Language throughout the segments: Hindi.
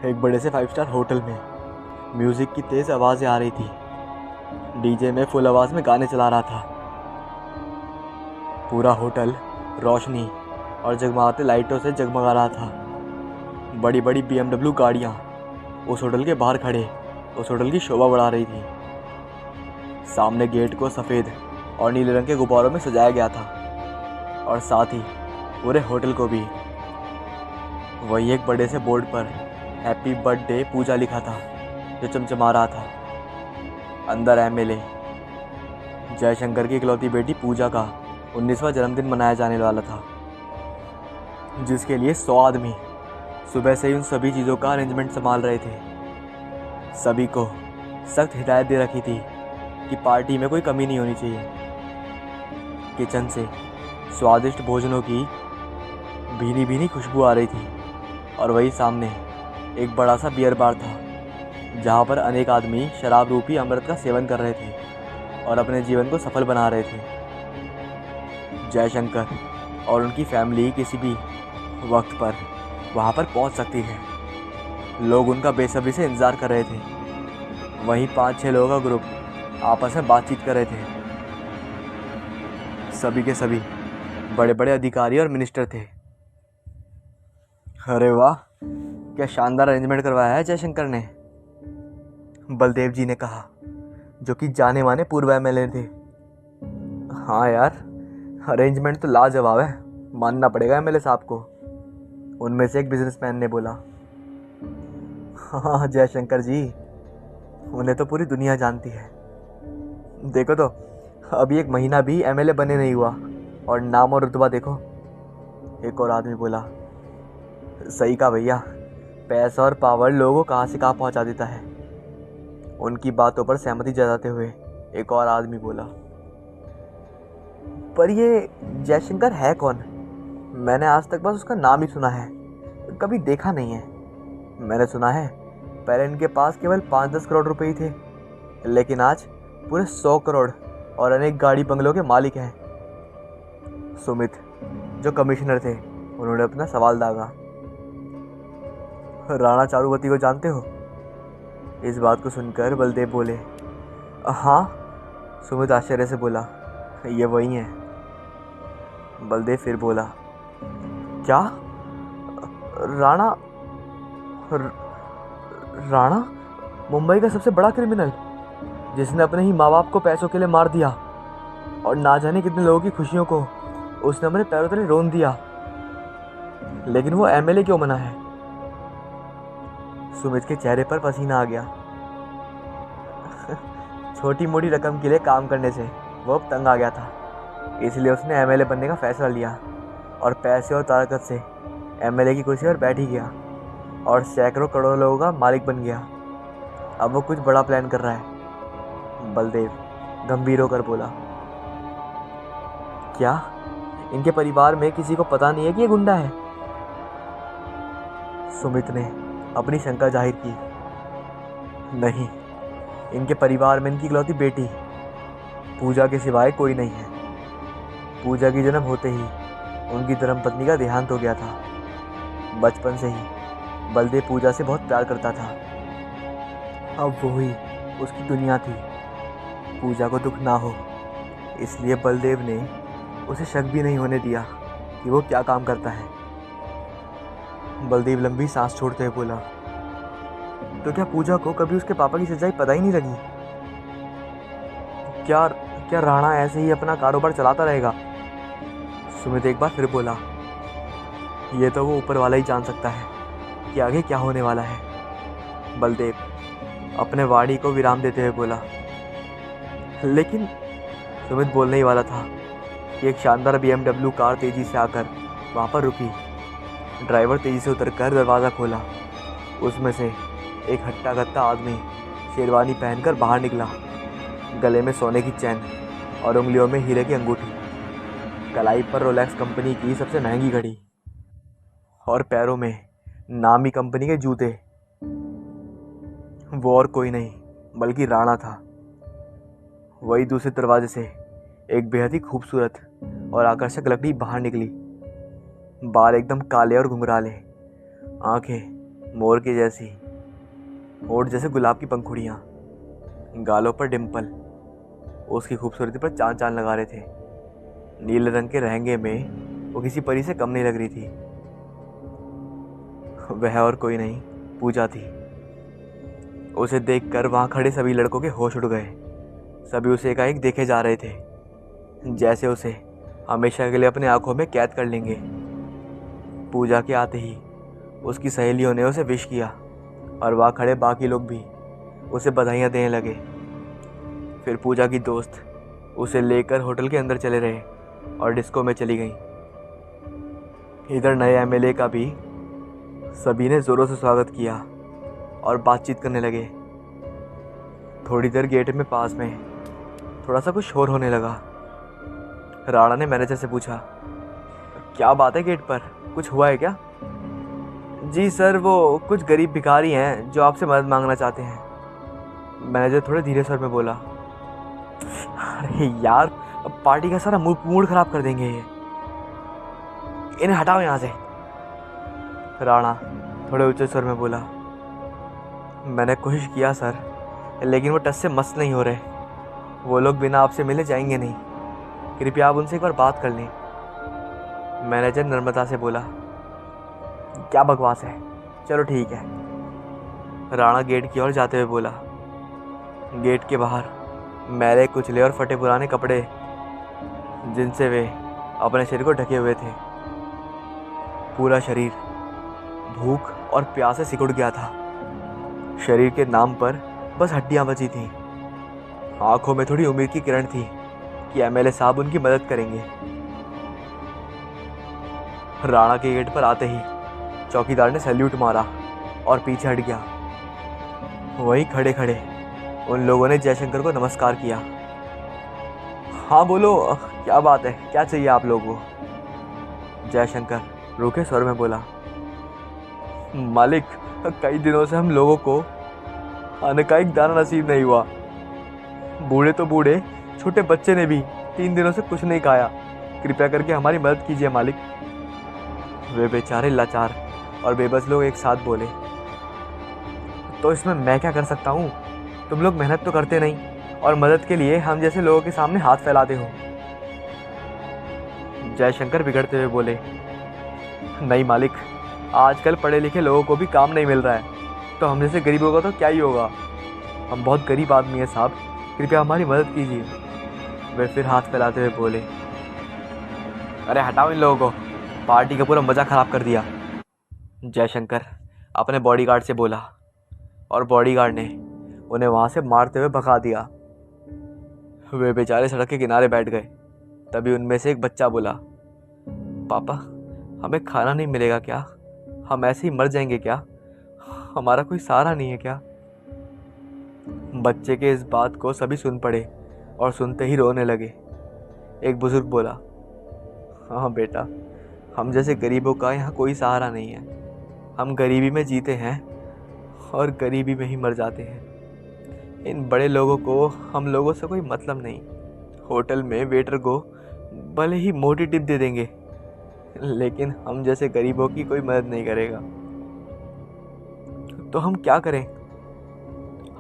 एक बड़े से 5 स्टार होटल में म्यूजिक की तेज आवाजें आ रही थी। डीजे में फुल आवाज में गाने चला रहा था। पूरा होटल रोशनी और जगमगाते लाइटों से जगमगा रहा था। बड़ी बड़ी BMW गाड़ियां उस होटल के बाहर खड़े उस होटल की शोभा बढ़ा रही थी। सामने गेट को सफ़ेद और नीले रंग के गुब्बारों में सजाया गया था और साथ ही पूरे होटल को भी। वही एक बड़े से बोर्ड पर हैप्पी बर्थडे पूजा लिखा था जो चमचमा रहा था। अंदर MLA जयशंकर की इकलौती बेटी पूजा का 19वां जन्मदिन मनाया जाने वाला था, जिसके लिए 100 आदमी सुबह से ही उन सभी चीज़ों का अरेंजमेंट संभाल रहे थे। सभी को सख्त हिदायत दे रखी थी कि पार्टी में कोई कमी नहीं होनी चाहिए। किचन से स्वादिष्ट भोजनों की भीनी भीनी खुशबू आ रही थी और वही सामने एक बड़ा सा बियर बार था जहाँ पर अनेक आदमी शराब रूपी अमृत का सेवन कर रहे थे और अपने जीवन को सफल बना रहे थे। जयशंकर और उनकी फैमिली किसी भी वक्त पर वहाँ पर पहुँच सकती है। लोग उनका बेसब्री से इंतज़ार कर रहे थे। वहीं 5-6 लोगों का ग्रुप आपस में बातचीत कर रहे थे। सभी के सभी बड़े बड़े अधिकारी और मिनिस्टर थे। अरे वाह, क्या शानदार अरेंजमेंट करवाया है जयशंकर ने, बलदेव जी ने कहा, जो कि जाने माने पूर्व MLA थे। हाँ यार, अरेंजमेंट तो लाजवाब है, मानना पड़ेगा MLA साहब को, उनमें से एक बिजनेसमैन ने बोला। हाँ जयशंकर जी, उन्हें तो पूरी दुनिया जानती है। देखो तो, अभी 1 महीना भी MLA बने नहीं हुआ और नाम और रुतबा देखो, एक और आदमी बोला। सही कहा भैया, पैसा और पावर लोगों को कहाँ से कहाँ पहुँचा देता है। उनकी बातों पर सहमति जताते हुए एक और आदमी बोला। पर ये जयशंकर है कौन? मैंने आज तक बस उसका नाम ही सुना है, कभी देखा नहीं है। मैंने सुना है पहले इनके पास केवल 5-10 करोड़ रुपए ही थे, लेकिन आज पूरे 100 करोड़ और अनेक गाड़ी बंगलों के मालिक हैं। सुमित, जो कमिश्नर थे, उन्होंने अपना सवाल दागा। राणा चारुवती को जानते हो? इस बात को सुनकर बलदेव बोले। हाँ, सुमित आश्चर्य से बोला। ये वही है। बलदेव फिर बोला। क्या? राणा? राणा मुंबई का सबसे बड़ा क्रिमिनल, जिसने अपने ही माँ बाप को पैसों के लिए मार दिया और ना जाने कितने लोगों की खुशियों को उसने अपने पैरों तले रोन दिया, लेकिन वो MLA क्यों बना है? सुमित के चेहरे पर पसीना आ गया। छोटी मोटी रकम के लिए काम करने से वो अब तंग आ गया था, इसलिए उसने MLA बनने का फैसला लिया और पैसे और ताकत से MLA की कुर्सी पर बैठ ही गया और सैकड़ों करोड़ों लोगों का मालिक बन गया। अब वो कुछ बड़ा प्लान कर रहा है, बलदेव गंभीर होकर बोला। क्या इनके परिवार में किसी को पता नहीं है कि ये गुंडा है? सुमित ने अपनी शंका जाहिर की। नहीं, इनके परिवार में इनकी इकलौती बेटी पूजा के सिवाय कोई नहीं है। पूजा की जन्म होते ही उनकी धर्मपत्नी का देहांत हो गया था। बचपन से ही बलदेव पूजा से बहुत प्यार करता था। अब वो ही उसकी दुनिया थी। पूजा को दुख ना हो, इसलिए बलदेव ने उसे शक भी नहीं होने दिया कि वो क्या काम करता है। बलदेव लंबी सांस छोड़ते हुए बोला। तो क्या पूजा को कभी उसके पापा की सच्चाई पता ही नहीं लगी? क्या क्या राणा ऐसे ही अपना कारोबार चलाता रहेगा? सुमित एक बार फिर बोला। ये तो वो ऊपर वाला ही जान सकता है कि आगे क्या होने वाला है, बलदेव अपने वाणी को विराम देते हुए बोला। लेकिन सुमित बोलने ही वाला था कि एक शानदार BMW कार तेजी से आकर वहाँ पर रुकी। ड्राइवर तेजी से उतरकर दरवाज़ा खोला। उसमें से एक हट्टा कट्टा आदमी शेरवानी पहनकर बाहर निकला, गले में सोने की चैन और उंगलियों में हीरे की अंगूठी, कलाई पर रोलेक्स कंपनी की सबसे महंगी घड़ी और पैरों में नामी कंपनी के जूते। वो और कोई नहीं बल्कि राणा था। वही दूसरे दरवाजे से एक बेहद ही खूबसूरत और आकर्षक लड़की बाहर निकली। बाल एकदम काले और घुंघराले, आंखें मोर की जैसी, होठ जैसे गुलाब की पंखुड़ियाँ, गालों पर डिम्पल। उसकी खूबसूरती पर चांद चांद लगा रहे थे। नीले रंग के लहंगे में वो किसी परी से कम नहीं लग रही थी। वह और कोई नहीं, पूजा थी। उसे देखकर वहां खड़े सभी लड़कों के होश उड़ गए। सभी उसे एकाएक देखे जा रहे थे, जैसे उसे हमेशा के लिए अपने आंखों में कैद कर लेंगे। पूजा के आते ही उसकी सहेलियों ने उसे विश किया और वहाँ खड़े बाकी लोग भी उसे बधाइयाँ देने लगे। फिर पूजा की दोस्त उसे लेकर होटल के अंदर चले रहे और डिस्को में चली गई। इधर नए एमएलए का भी सभी ने जोरों से स्वागत किया और बातचीत करने लगे। थोड़ी देर गेट में पास में थोड़ा सा कुछ शोर होने लगा। राणा ने मैनेजर से पूछा, क्या बात है गेट पर, कुछ हुआ है क्या? जी सर, वो कुछ गरीब भिखारी हैं जो आपसे मदद मांगना चाहते हैं। मैनेजर थोड़े धीरे स्वर में बोला। अरे यार, अब पार्टी का सारा मूड खराब कर देंगे ये, इन्हें हटाओ यहाँ से। राणा थोड़े ऊंचे स्वर में बोला। मैंने कोशिश किया सर, लेकिन वो टस से मस नहीं हो रहे। वो लोग बिना आपसे मिले जाएंगे नहीं, कृपया आप उनसे एक बार बात कर लें। मैनेजर नर्मदा से बोला। क्या बकवास है, चलो ठीक है। राणा गेट की ओर जाते हुए बोला। गेट के बाहर मैले कुचले और फटे पुराने कपड़े जिनसे वे अपने शरीर को ढके हुए थे। पूरा शरीर भूख और प्यास से सिकुड़ गया था। शरीर के नाम पर बस हड्डियां बची थीं। आंखों में थोड़ी उम्मीद की किरण थी कि एमएलए साहब उनकी मदद करेंगे। राणा के गेट पर आते ही चौकीदार ने सैल्यूट मारा और पीछे हट गया। वहीं खड़े खड़े उन लोगों ने जयशंकर को नमस्कार किया। हाँ बोलो, क्या बात है, क्या चाहिए आप लोगों को? जयशंकर रूखे स्वर में बोला। मालिक, कई दिनों से हम लोगों को खाने का एक दाना नसीब नहीं हुआ। बूढ़े तो बूढ़े, छोटे बच्चे ने भी 3 दिनों से कुछ नहीं खाया। कृपया करके हमारी मदद कीजिए मालिक। वे बेचारे लाचार और बेबस लोग एक साथ बोले। तो इसमें मैं क्या कर सकता हूँ? तुम लोग मेहनत तो करते नहीं और मदद के लिए हम जैसे लोगों के सामने हाथ फैलाते हो। जयशंकर बिगड़ते हुए बोले। नहीं मालिक, आजकल पढ़े लिखे लोगों को भी काम नहीं मिल रहा है, तो हम जैसे गरीबों का तो क्या ही होगा। हम बहुत गरीब आदमी हैं साहब, कृपया हमारी मदद कीजिए। वे फिर हाथ फैलाते हुए बोले। अरे हटाओ इन लोगों को, पार्टी का पूरा मज़ा ख़राब कर दिया। जयशंकर अपने बॉडीगार्ड से बोला और बॉडीगार्ड ने उन्हें वहाँ से मारते हुए भगा दिया। वे बेचारे सड़क के किनारे बैठ गए। तभी उनमें से एक बच्चा बोला। पापा, हमें खाना नहीं मिलेगा क्या? हम ऐसे ही मर जाएंगे क्या? हमारा कोई सहारा नहीं है क्या? बच्चे के इस बात को सभी सुन पड़े और सुनते ही रोने लगे। एक बुजुर्ग बोला। हाँ बेटा, हम जैसे गरीबों का यहाँ कोई सहारा नहीं है। हम गरीबी में जीते हैं और गरीबी में ही मर जाते हैं। इन बड़े लोगों को हम लोगों से कोई मतलब नहीं। होटल में वेटर को भले ही मोटी टिप दे देंगे, लेकिन हम जैसे गरीबों की कोई मदद नहीं करेगा। तो हम क्या करें?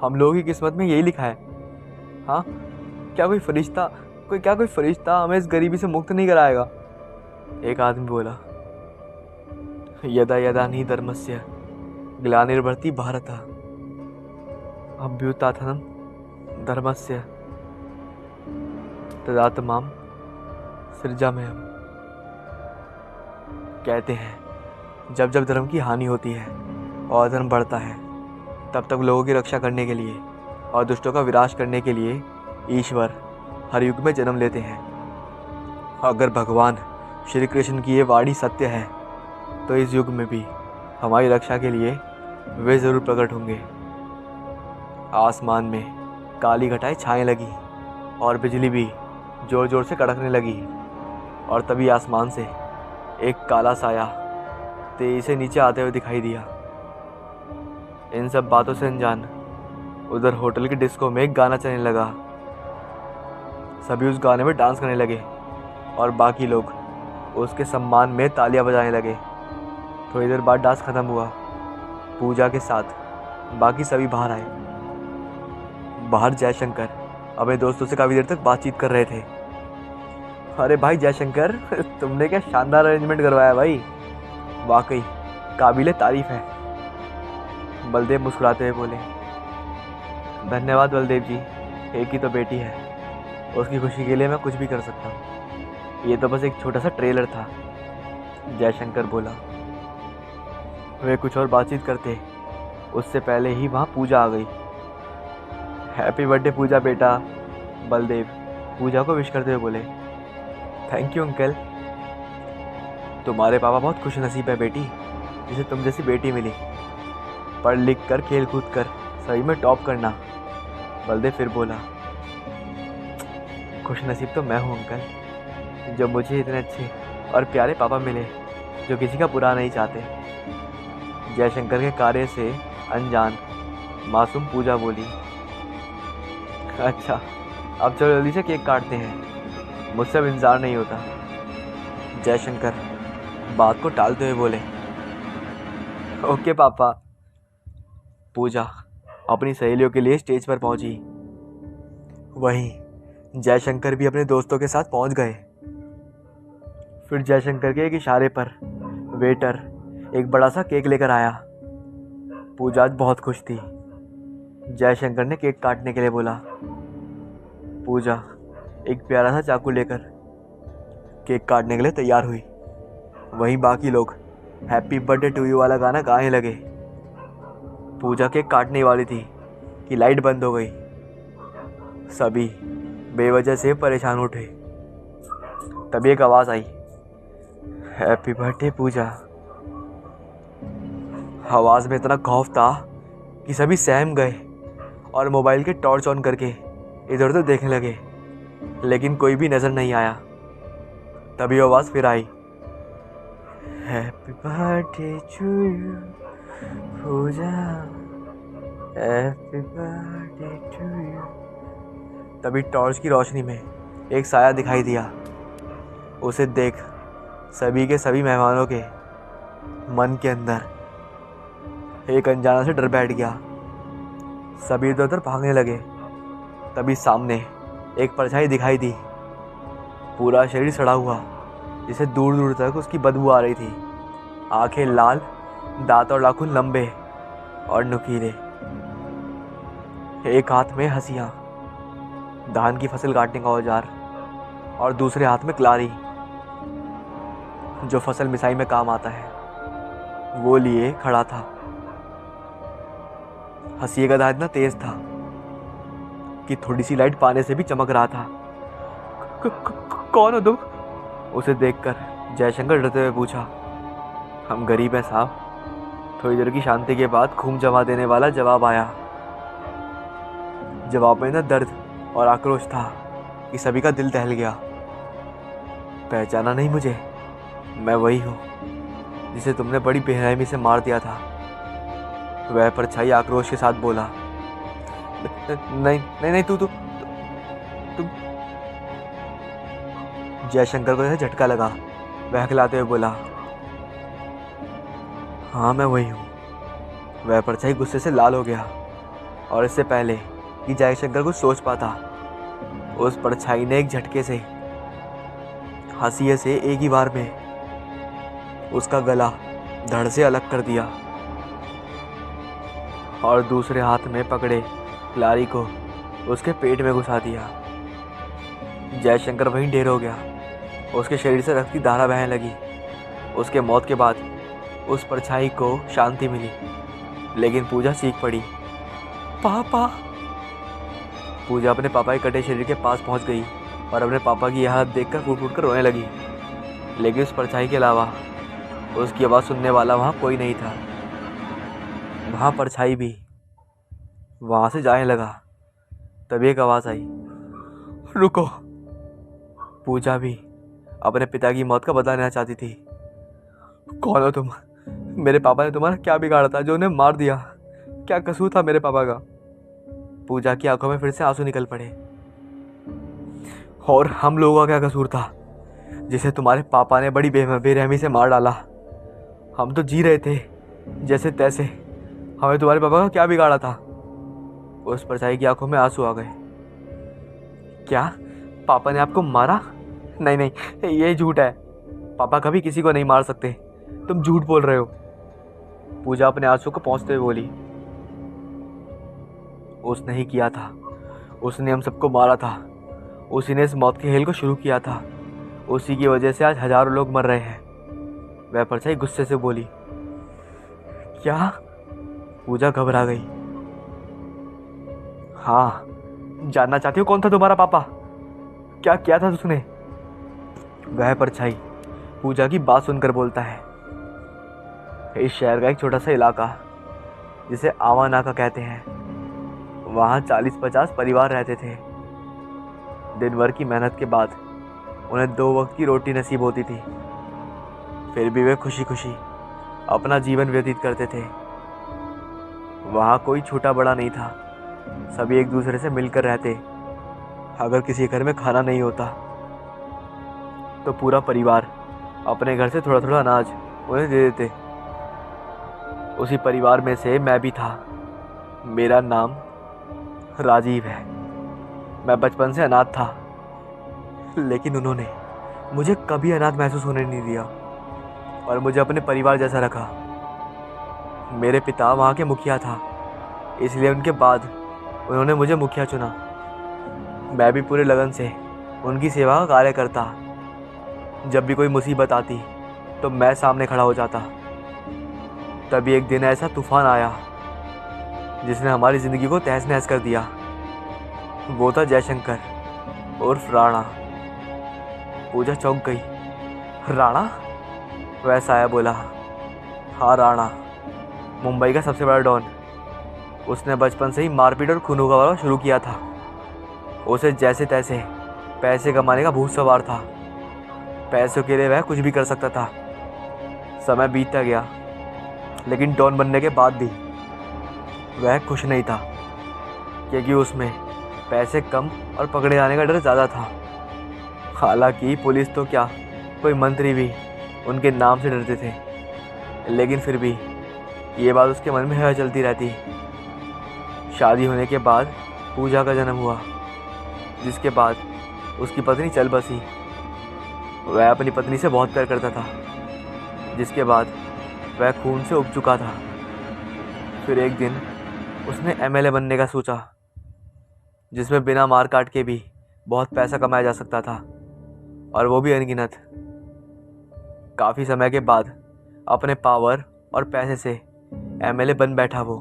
हम लोगों की किस्मत में यही लिखा है। हाँ, क्या कोई फरिश्ता हमें इस गरीबी से मुक्त नहीं कराएगा? एक आदमी बोला। यदा यदा नि धर्मस्य ग्लानिर्भरति भारत अभ्युत्थानम् धर्मस्य तदात्माम् सृजाम्यहम्। कहते हैं जब जब धर्म की हानि होती है और धर्म बढ़ता है, तब तक लोगों की रक्षा करने के लिए और दुष्टों का विनाश करने के लिए ईश्वर हर युग में जन्म लेते हैं। अगर भगवान श्री कृष्ण की ये वाणी सत्य है, तो इस युग में भी हमारी रक्षा के लिए वे ज़रूर प्रकट होंगे। आसमान में काली घटाएं छाने लगी और बिजली भी जोर जोर से कड़कने लगी, और तभी आसमान से एक काला साया तेजी से नीचे आते हुए दिखाई दिया। इन सब बातों से अनजान उधर होटल की डिस्को में एक गाना चलने लगा। सभी उस गाने में डांस करने लगे और बाकी लोग उसके सम्मान में तालियां बजाने लगे। थोड़ी देर बाद डांस खत्म हुआ पूजा के साथ बाकी सभी बाहर आए। बाहर जयशंकर अपने दोस्तों से काफ़ी देर तक बातचीत कर रहे थे। अरे भाई जयशंकर, तुमने क्या शानदार अरेंजमेंट करवाया भाई, वाकई काबिले तारीफ है। बलदेव मुस्कुराते हुए बोले, धन्यवाद बलदेव जी, एक ही तो बेटी है, उसकी खुशी के लिए मैं कुछ भी कर सकता हूँ। ये तो बस एक छोटा सा ट्रेलर था, जयशंकर बोला। वे कुछ और बातचीत करते उससे पहले ही वहाँ पूजा आ गई। हैप्पी बर्थडे पूजा बेटा, बलदेव पूजा को विश करते हुए बोले। थैंक यू अंकल, तुम्हारे पापा बहुत खुश नसीब है बेटी, जिसे तुम जैसी बेटी मिली। पढ़ लिख कर खेल कूद कर सही में टॉप करना, बलदेव फिर बोला। खुश नसीब तो मैं हूँ अंकल, जो मुझे इतने अच्छे और प्यारे पापा मिले जो किसी का बुरा नहीं चाहते। जयशंकर के कार्य से अनजान मासूम पूजा बोली। अच्छा, अब चलो जल्दी से केक काटते हैं, मुझसे अब इंतज़ार नहीं होता। जयशंकर बात को टालते हुए बोले। ओके पापा। पूजा अपनी सहेलियों के लिए स्टेज पर पहुंची। वहीं जयशंकर भी अपने दोस्तों के साथ पहुंच गए। फिर जयशंकर के एक इशारे पर वेटर एक बड़ा सा केक लेकर आया। पूजा आज बहुत खुश थी। जयशंकर ने केक काटने के लिए बोला। पूजा एक प्यारा सा चाकू लेकर केक काटने के लिए तैयार हुई। वहीं बाकी लोग हैप्पी बर्थडे टू यू वाला गाना गाने लगे। पूजा केक काटने वाली थी कि लाइट बंद हो गई। सभी बेवजह से परेशान उठे। तभी एक आवाज़ आई, हैप्पी बर्थडे पूजा। आवाज़ में इतना खौफ था कि सभी सहम गए और मोबाइल के टॉर्च ऑन करके इधर उधर देखने लगे, लेकिन कोई भी नज़र नहीं आया। तभी आवाज़ फिर आई, happy birthday to you Pooja, happy birthday to you. तभी टॉर्च की रोशनी में एक साया दिखाई दिया। उसे देख सभी के सभी मेहमानों के मन के अंदर एक अनजाना से डर बैठ गया। सभी इधर उधर भागने लगे। तभी सामने एक परछाई दिखाई दी, पूरा शरीर सड़ा हुआ, जिसे दूर दूर तक उसकी बदबू आ रही थी। आंखें लाल, दांत और नाखून लंबे और नुकीले। एक हाथ में हंसियाँ, धान की फसल काटने का औजार, और दूसरे हाथ में कलारी, जो फसल मिसाई में काम आता है, वो लिए खड़ा था। हंसी का दांत इतना तेज था कि थोड़ी सी लाइट पाने से भी चमक रहा था। कौन हो तुम? उसे देखकर जयशंकर डरते हुए पूछा। हम गरीब हैं साहब। थोड़ी देर की शांति के बाद खून जमा देने वाला जवाब आया। जवाब में ना दर्द और आक्रोश था कि सभी का दिल दहल गया। पहचाना नहीं मुझे? मैं वही हूँ जिसे तुमने बड़ी बेरहमी से मार दिया था। वह परछाई आक्रोश के साथ बोला। नहीं नहीं नहीं, तू जयशंकर को यह झटका लगा। वह हकलाते हुए बोला, हाँ मैं वही हूँ। वह परछाई गुस्से से लाल हो गया और इससे पहले कि जयशंकर कुछ सोच पाता, उस परछाई ने एक झटके से हंसिए से एक ही बार में उसका गला धड़ से अलग कर दिया और दूसरे हाथ में पकड़े लारी को उसके पेट में घुसा दिया। जयशंकर वहीं ढेर हो गया। उसके शरीर से रक्त की धारा बहने लगी। उसके मौत के बाद उस परछाई को शांति मिली, लेकिन पूजा चीख पड़ी, पापा। पूजा अपने पापा के कटे शरीर के पास पहुंच गई और अपने पापा की यह हालत देखकर फूट फूट कर रोने लगी। लेकिन उस परछाई के अलावा उसकी आवाज़ सुनने वाला वहाँ कोई नहीं था। वहाँ परछाई भी वहाँ से जाने लगा। तभी एक आवाज़ आई, रुको। पूजा भी अपने पिता की मौत का बदला लेना चाहती थी। कौन हो तुम? मेरे पापा ने तुम्हारा क्या बिगाड़ा था जो उन्हें मार दिया? क्या कसूर था मेरे पापा का? पूजा की आंखों में फिर से आंसू निकल पड़े। और हम लोगों का क्या कसूर था जिसे तुम्हारे पापा ने बड़ी बेरहमी से मार डाला? हम तो जी रहे थे जैसे तैसे, हमें तुम्हारे पापा का क्या बिगाड़ा था? उस परछाई की आंखों में आंसू आ गए। क्या? पापा ने आपको मारा? नहीं नहीं, ये झूठ है। पापा कभी किसी को नहीं मार सकते। तुम झूठ बोल रहे हो। पूजा अपने आंसू को पहुंचते हुए बोली। उसने ही किया था। उसने हम सबको मारा था। उसी ने इस मौत के खेल को शुरू किया था। उसी की वजह से आज हजारों लोग मर रहे हैं। वह परछाई गुस्से से बोली। क्या? पूजा घबरा गई। हाँ, जानना चाहती हो कौन था तुम्हारा पापा? क्या किया था उसने? वह परछाई पूजा की बात सुनकर बोलता है। इस शहर का एक छोटा सा इलाका जिसे आवानाका कहते हैं, वहाँ 40-50 परिवार रहते थे। दिन भर की मेहनत के बाद उन्हें 2 वक्त की रोटी नसीब होती थी। फिर भी वे खुशी खुशी अपना जीवन व्यतीत करते थे। वहाँ कोई छोटा बड़ा नहीं था। सभी एक दूसरे से मिलकर रहते। अगर किसी घर में खाना नहीं होता तो पूरा परिवार अपने घर से थोड़ा थोड़ा अनाज उन्हें दे देते। उसी परिवार में से मैं भी था। मेरा नाम राजीव है। मैं बचपन से अनाथ था, लेकिन उन्होंने मुझे कभी अनाथ महसूस होने नहीं दिया और मुझे अपने परिवार जैसा रखा। मेरे पिता वहाँ के मुखिया था, इसलिए उनके बाद उन्होंने मुझे मुखिया चुना। मैं भी पूरे लगन से उनकी सेवा का कार्य करता। जब भी कोई मुसीबत आती तो मैं सामने खड़ा हो जाता। तभी एक दिन ऐसा तूफान आया जिसने हमारी ज़िंदगी को तहस नहस कर दिया। वो था जयशंकर उर्फ राणा। पूजा चौंक गई। राणा? वैसा आया बोला। हाँ, राणा, मुंबई का सबसे बड़ा डॉन। उसने बचपन से ही मारपीट और खून खराबा शुरू किया था। उसे जैसे तैसे पैसे कमाने का भूत सवार था। पैसों के लिए वह कुछ भी कर सकता था। समय बीतता गया, लेकिन डॉन बनने के बाद भी वह खुश नहीं था, क्योंकि उसमें पैसे कम और पकड़े जाने का डर ज़्यादा था। हालांकि पुलिस तो क्या, कोई मंत्री भी उनके नाम से डरते थे, लेकिन फिर भी ये बात उसके मन में चलती रहती। शादी होने के बाद पूजा का जन्म हुआ, जिसके बाद उसकी पत्नी चल बसी। वह अपनी पत्नी से बहुत प्यार करता था, जिसके बाद वह खून से उब चुका था। फिर एक दिन उसने एमएलए बनने का सोचा, जिसमें बिना मार काट के भी बहुत पैसा कमाया जा सकता था, और वो भी अनगिनत। काफ़ी समय के बाद अपने पावर और पैसे से एमएलए बन बैठा वो,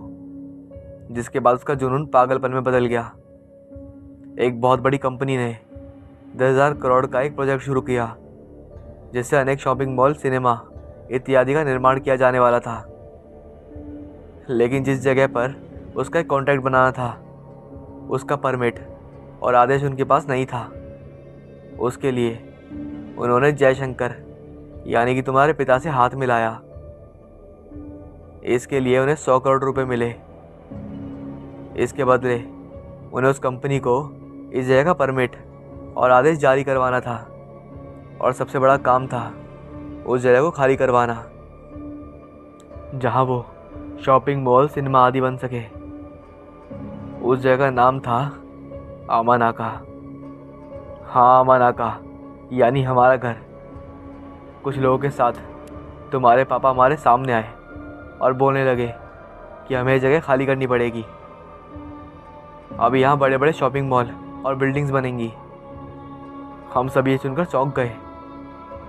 जिसके बाद उसका जुनून पागलपन में बदल गया। एक बहुत बड़ी कंपनी ने 10,000 करोड़ का एक प्रोजेक्ट शुरू किया, जिससे अनेक शॉपिंग मॉल, सिनेमा इत्यादि का निर्माण किया जाने वाला था। लेकिन जिस जगह पर उसका एक कॉन्ट्रैक्ट बनाना था, उसका परमिट और आदेश उनके पास नहीं था। उसके लिए उन्होंने जयशंकर यानी कि तुम्हारे पिता से हाथ मिलाया। इसके लिए उन्हें 100 करोड़ रुपए मिले। इसके बदले उन्हें उस कंपनी को इस जगह का परमिट और आदेश जारी करवाना था, और सबसे बड़ा काम था उस जगह को खाली करवाना, जहां वो शॉपिंग मॉल, सिनेमा आदि बन सके। उस जगह का नाम था आमानाका। हाँ, आमानाका यानी हमारा घर। कुछ लोगों के साथ तुम्हारे पापा हमारे सामने आए और बोलने लगे कि हमें जगह खाली करनी पड़ेगी। अब यहाँ बड़े बड़े शॉपिंग मॉल और बिल्डिंग्स बनेंगी। हम सभी ये सुनकर चौंक गए।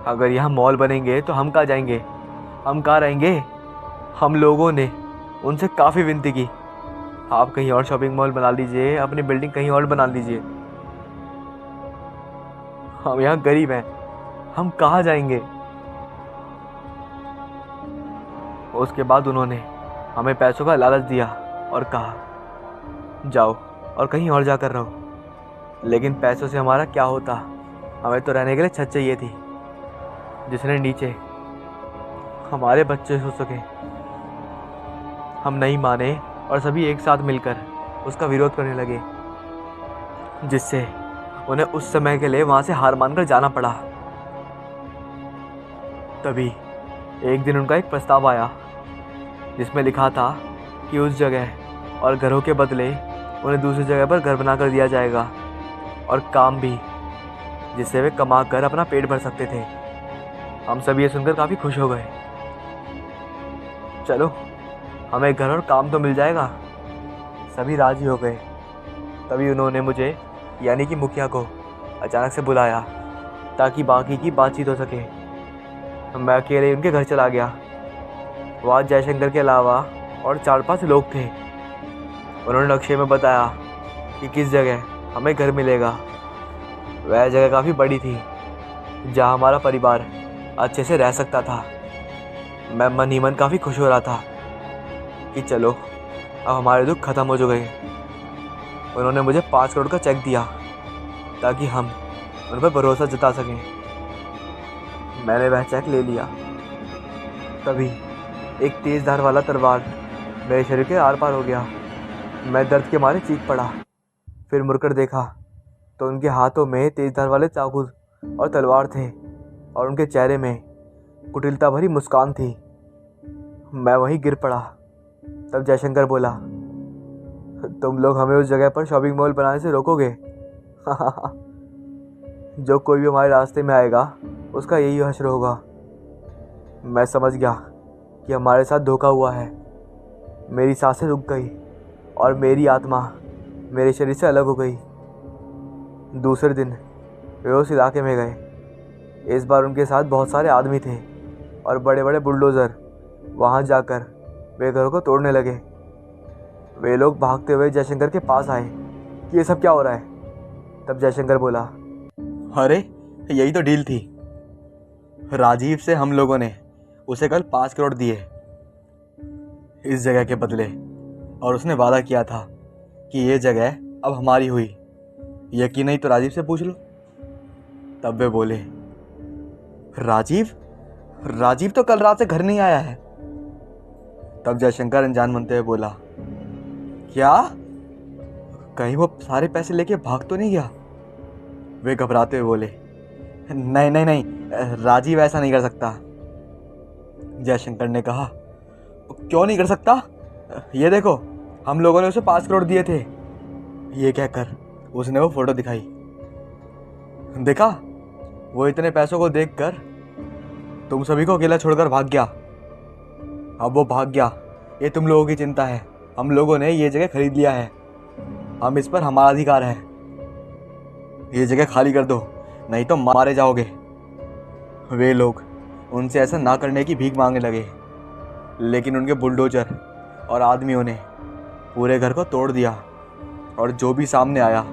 अगर यहाँ मॉल बनेंगे तो हम कहाँ जाएंगे? हम कहाँ रहेंगे? हम लोगों ने उनसे काफ़ी विनती की, आप कहीं और शॉपिंग मॉल बना लीजिए, अपनी बिल्डिंग कहीं और बना लीजिए। हम यहाँ गरीब हैं, हम कहाँ जाएंगे? उसके बाद उन्होंने हमें पैसों का लालच दिया और कहा, जाओ और कहीं और जाकर रहो। लेकिन पैसों से हमारा क्या होता? हमें तो रहने के लिए छत चाहिए थी, जिसने नीचे हमारे बच्चे सो सके। हम नहीं माने और सभी एक साथ मिलकर उसका विरोध करने लगे, जिससे उन्हें उस समय के लिए वहाँ से हार मानकर जाना पड़ा। तभी एक दिन उनका एक प्रस्ताव आया, जिसमें लिखा था कि उस जगह और घरों के बदले उन्हें दूसरी जगह पर घर बना कर दिया जाएगा, और काम भी, जिससे वे कमा कर अपना पेट भर सकते थे। हम सब ये सुनकर काफ़ी खुश हो गए। चलो, हमें घर और काम तो मिल जाएगा। सभी राजी हो गए। तभी उन्होंने मुझे, यानी कि मुखिया को, अचानक से बुलाया ताकि बाकी की बातचीत हो सके। मैं अकेले उनके घर चला गया। वहाँ जयशंकर के अलावा और 4-5 लोग थे। उन्होंने नक्शे में बताया कि किस जगह हमें घर मिलेगा। वह जगह काफ़ी बड़ी थी जहाँ हमारा परिवार अच्छे से रह सकता था। मैं मन ही मन काफ़ी खुश हो रहा था कि चलो, अब हमारे दुख खत्म हो चुके हैं। उन्होंने मुझे 5 करोड़ का चेक दिया ताकि हम उन पर भरोसा जता सकें। मैंने वह चेक ले लिया। तभी एक तेज़ धार वाला तलवार मेरे शरीर के आर पार हो गया। मैं दर्द के मारे चीख पड़ा। फिर मुड़कर देखा तो उनके हाथों में तेज़ धार वाले चाकू और तलवार थे, और उनके चेहरे में कुटिलता भरी मुस्कान थी। मैं वहीं गिर पड़ा। तब जयशंकर बोला, तुम लोग हमें उस जगह पर शॉपिंग मॉल बनाने से रोकोगे? जो कोई भी हमारे रास्ते में आएगा उसका यही हश्र होगा। मैं समझ गया कि हमारे साथ धोखा हुआ है। मेरी सांसें रुक गई और मेरी आत्मा मेरे शरीर से अलग हो गई। दूसरे दिन वे उस इलाके में गए। इस बार उनके साथ बहुत सारे आदमी थे और बड़े बड़े बुलडोज़र। वहाँ जाकर वे घरों को तोड़ने लगे। वे लोग भागते हुए जयशंकर के पास आए कि ये सब क्या हो रहा है। तब जयशंकर बोला, अरे यही तो डील थी। राजीव से हम लोगों ने उसे कल 5 करोड़ दिए इस जगह के बदले, और उसने वादा किया था कि ये जगह अब हमारी हुई। यकीन नहीं तो राजीव से पूछ लो। तब वे बोले, राजीव तो कल रात से घर नहीं आया है। तब जयशंकर अनजान बनते हुए बोला, क्या? कहीं वो सारे पैसे लेके भाग तो नहीं गया? वे घबराते हुए बोले, नहीं, राजीव ऐसा नहीं कर सकता। जयशंकर ने कहा, क्यों नहीं कर सकता? ये देखो, हम लोगों ने उसे 5 करोड़ दिए थे। ये कहकर उसने वो फोटो दिखाई। देखा, वो इतने पैसों को देखकर तुम सभी को अकेला छोड़कर भाग गया। अब वो भाग गया, ये तुम लोगों की चिंता है। हम लोगों ने ये जगह खरीद लिया है। हम इस पर हमारा अधिकार है। ये जगह खाली कर दो, नहीं तो मारे जाओगे। वे लोग उनसे ऐसा ना करने की भीख मांगने लगे, लेकिन उनके बुलडोजर और आदमियों ने पूरे घर को तोड़ दिया और जो भी सामने आया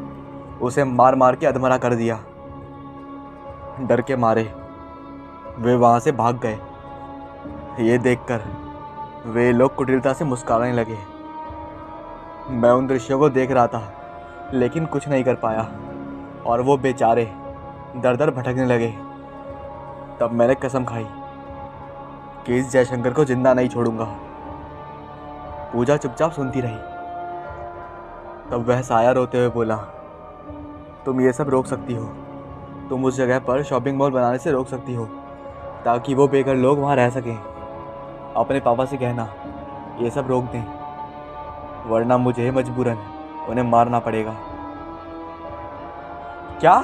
उसे मार मार के अधमरा कर दिया। डर के मारे वे वहाँ से भाग गए। ये देखकर वे लोग कुटिलता से मुस्कुराने लगे। मैं उन दृश्यों को देख रहा था, लेकिन कुछ नहीं कर पाया, और वो बेचारे दर दर भटकने लगे। तब मैंने कसम खाई कि इस जयशंकर को जिंदा नहीं छोड़ूंगा। पूजा चुपचाप सुनती रही। तब वह साया रोते हुए बोला, तुम ये सब रोक सकती हो। तुम उस जगह पर शॉपिंग मॉल बनाने से रोक सकती हो ताकि वो बेघर लोग वहाँ रह सकें। अपने पापा से कहना ये सब रोक दें, वरना मुझे मजबूरन उन्हें मारना पड़ेगा। क्या?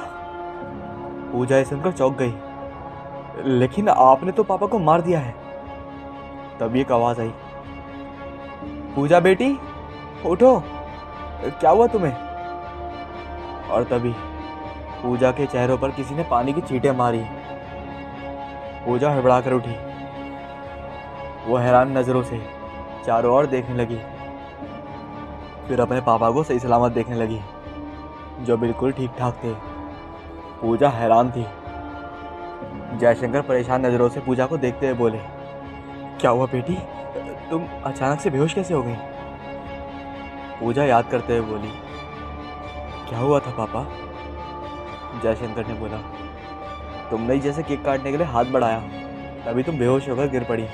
पूजा ये सुनकर चौंक गई। लेकिन आपने तो पापा को मार दिया है। तब एक आवाज आई, पूजा बेटी उठो, क्या हुआ तुम्हें? और तभी पूजा के चेहरों पर किसी ने पानी की छींटें मारी। पूजा हड़बड़ा कर उठी। वो हैरान नजरों से चारों ओर देखने लगी, फिर अपने पापा को सही सलामत देखने लगी, जो बिल्कुल ठीक ठाक थे। पूजा हैरान थी। जयशंकर परेशान नजरों से पूजा को देखते हुए बोले, क्या हुआ बेटी, तुम अचानक से बेहोश कैसे हो गई? पूजा याद करते हुए बोली, क्या हुआ था पापा? जयशंकर ने बोला, तुमने ही जैसे केक काटने के लिए हाथ बढ़ाया, तभी तुम बेहोश होकर गिर पड़ी।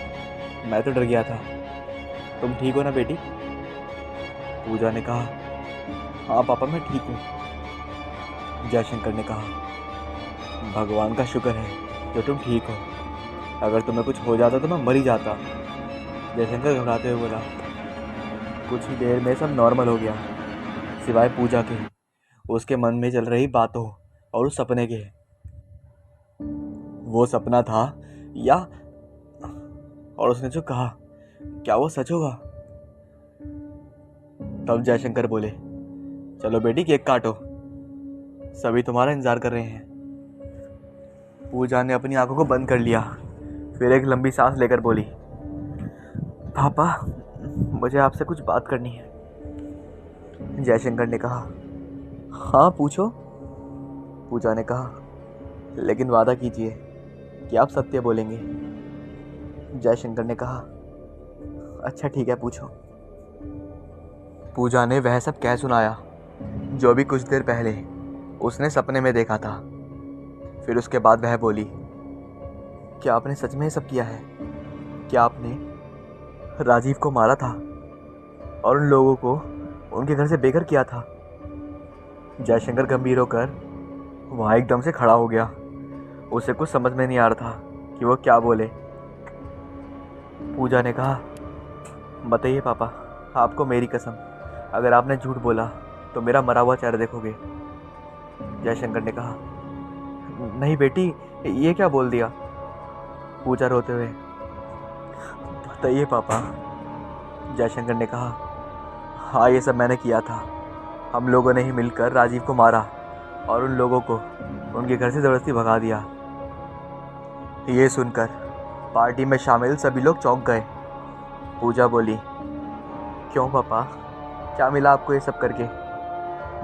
मैं तो डर गया था। तुम ठीक हो ना बेटी? पूजा ने कहा, हाँ पापा मैं ठीक हूँ। जयशंकर ने कहा, भगवान का शुक्र है जो तुम ठीक हो। अगर तुम्हें कुछ हो जाता तो मैं मर ही जाता। जयशंकर घबराते हुए बोला, कुछ ही देर में सब नॉर्मल हो गया, सिवाय पूजा के, उसके मन में चल रही बातों और उस सपने के। वो सपना था या और उसने जो कहा, क्या वो सच होगा? तब जयशंकर बोले, चलो बेटी केक काटो, सभी तुम्हारा इंतजार कर रहे हैं। पूजा ने अपनी आंखों को बंद कर लिया, फिर एक लंबी सांस लेकर बोली, पापा मुझे आपसे कुछ बात करनी है। जयशंकर ने कहा, हाँ पूछो। पूजा ने कहा, लेकिन वादा कीजिए कि आप सत्य बोलेंगे। जयशंकर ने कहा, अच्छा ठीक है पूछो। पूजा ने वह सब कह सुनाया जो भी कुछ देर पहले उसने सपने में देखा था। फिर उसके बाद वह बोली, क्या आपने सच में ये सब किया है? क्या आपने राजीव को मारा था और उन लोगों को उनके घर से बेघर किया था? जयशंकर गंभीर होकर वहाँ एकदम से खड़ा हो गया। उसे कुछ समझ में नहीं आ रहा था कि वो क्या बोले। पूजा ने कहा, बताइए पापा, आपको मेरी कसम, अगर आपने झूठ बोला तो मेरा मरा हुआ चेहरा देखोगे। जयशंकर ने कहा, नहीं बेटी, ये क्या बोल दिया? पूजा रोते हुए, बताइए पापा। जयशंकर ने कहा, हाँ ये सब मैंने किया था। हम लोगों ने ही मिलकर राजीव को मारा और उन लोगों को उनके घर से ज़बरदस्ती भगा दिया। ये सुनकर पार्टी में शामिल सभी लोग चौंक गए। पूजा बोली, क्यों पापा, क्या मिला आपको ये सब करके?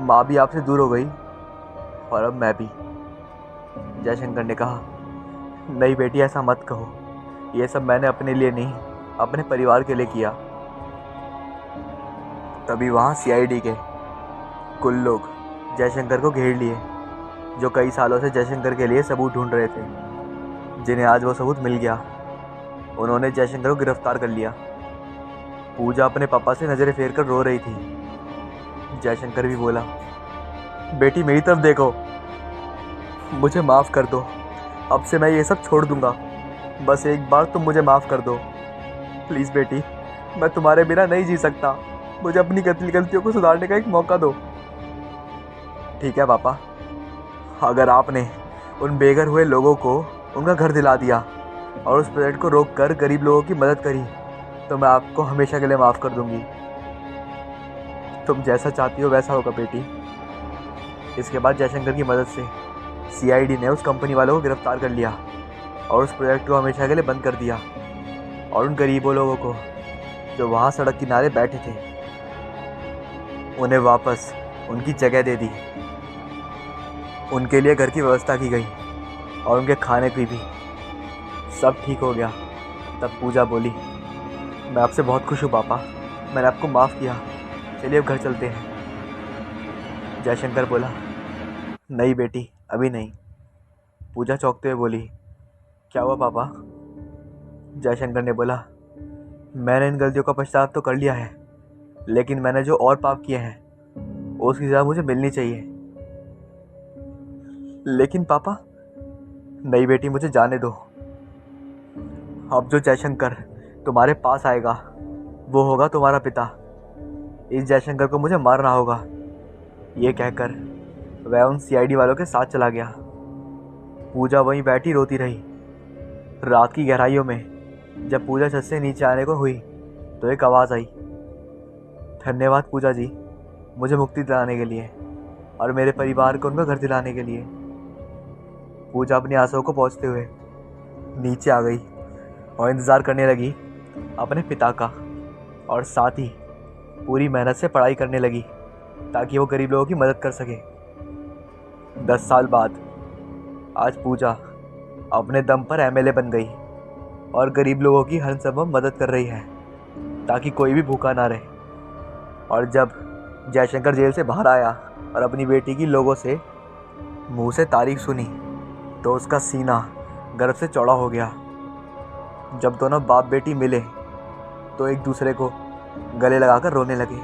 माँ भी आपसे दूर हो गई और अब मैं भी। जयशंकर ने कहा, नहीं बेटी ऐसा मत कहो, ये सब मैंने अपने लिए नहीं, अपने परिवार के लिए किया। तभी वहाँ सीआईडी के कुल लोग जयशंकर को घेर लिए, जो कई सालों से जयशंकर के लिए सबूत ढूंढ रहे थे, जिन्हें आज वो सबूत मिल गया। उन्होंने जयशंकर को गिरफ्तार कर लिया। पूजा अपने पापा से नज़रें फेर कर रो रही थी। जयशंकर भी बोला, बेटी मेरी तरफ देखो, मुझे माफ़ कर दो, अब से मैं ये सब छोड़ दूंगा, बस एक बार तुम मुझे माफ़ कर दो प्लीज़ बेटी, मैं तुम्हारे बिना नहीं जी सकता, मुझे अपनी गलतियों को सुधारने का एक मौका दो। ठीक है पापा, अगर आपने उन बेघर हुए लोगों को उनका घर दिला दिया और उस प्रोजेक्ट को रोक कर गरीब लोगों की मदद करी, तो मैं आपको हमेशा के लिए माफ़ कर दूंगी। तुम जैसा चाहती हो वैसा होगा बेटी। इसके बाद जयशंकर की मदद से सीआईडी ने उस कंपनी वालों को गिरफ्तार कर लिया और उस प्रोजेक्ट को हमेशा के लिए बंद कर दिया, और उन गरीबों लोगों को जो वहाँ सड़क किनारे बैठे थे, उन्हें वापस उनकी जगह दे दी। उनके लिए घर की व्यवस्था की गई और उनके खाने की भी। सब ठीक हो गया। तब पूजा बोली, मैं आपसे बहुत खुश हूँ पापा, मैंने आपको माफ़ किया, चलिए अब घर चलते हैं। जयशंकर बोला, नहीं बेटी अभी नहीं। पूजा चौंकते हुए बोली, क्या हुआ पापा? जयशंकर ने बोला, मैंने इन गलतियों का पश्चाताप तो कर लिया है, लेकिन मैंने जो और पाप किए हैं उसकी सज़ा मुझे मिलनी चाहिए। लेकिन पापा, नहीं बेटी मुझे जाने दो। अब जो जयशंकर तुम्हारे पास आएगा वो होगा तुम्हारा पिता। इस जयशंकर को मुझे मारना होगा। ये कहकर वह उन सीआईडी वालों के साथ चला गया। पूजा वहीं बैठी रोती रही। रात की गहराइयों में जब पूजा छत से नीचे आने को हुई तो एक आवाज़ आई, धन्यवाद पूजा जी, मुझे मुक्ति दिलाने के लिए और मेरे परिवार को उनका घर दिलाने के लिए। पूजा अपनी आंसुओं को पहुँचते हुए नीचे आ गई और इंतज़ार करने लगी अपने पिता का, और साथ ही पूरी मेहनत से पढ़ाई करने लगी ताकि वो गरीब लोगों की मदद कर सके। 10 साल बाद आज पूजा अपने दम पर एमएलए बन गई और गरीब लोगों की हर संभव मदद कर रही है ताकि कोई भी भूखा ना रहे। और जब जयशंकर जेल से बाहर आया और अपनी बेटी की लोगों से मुंह से तारीफ सुनी तो उसका सीना गर्व से चौड़ा हो गया। जब दोनों बाप बेटी मिले तो एक दूसरे को गले लगाकर रोने लगे।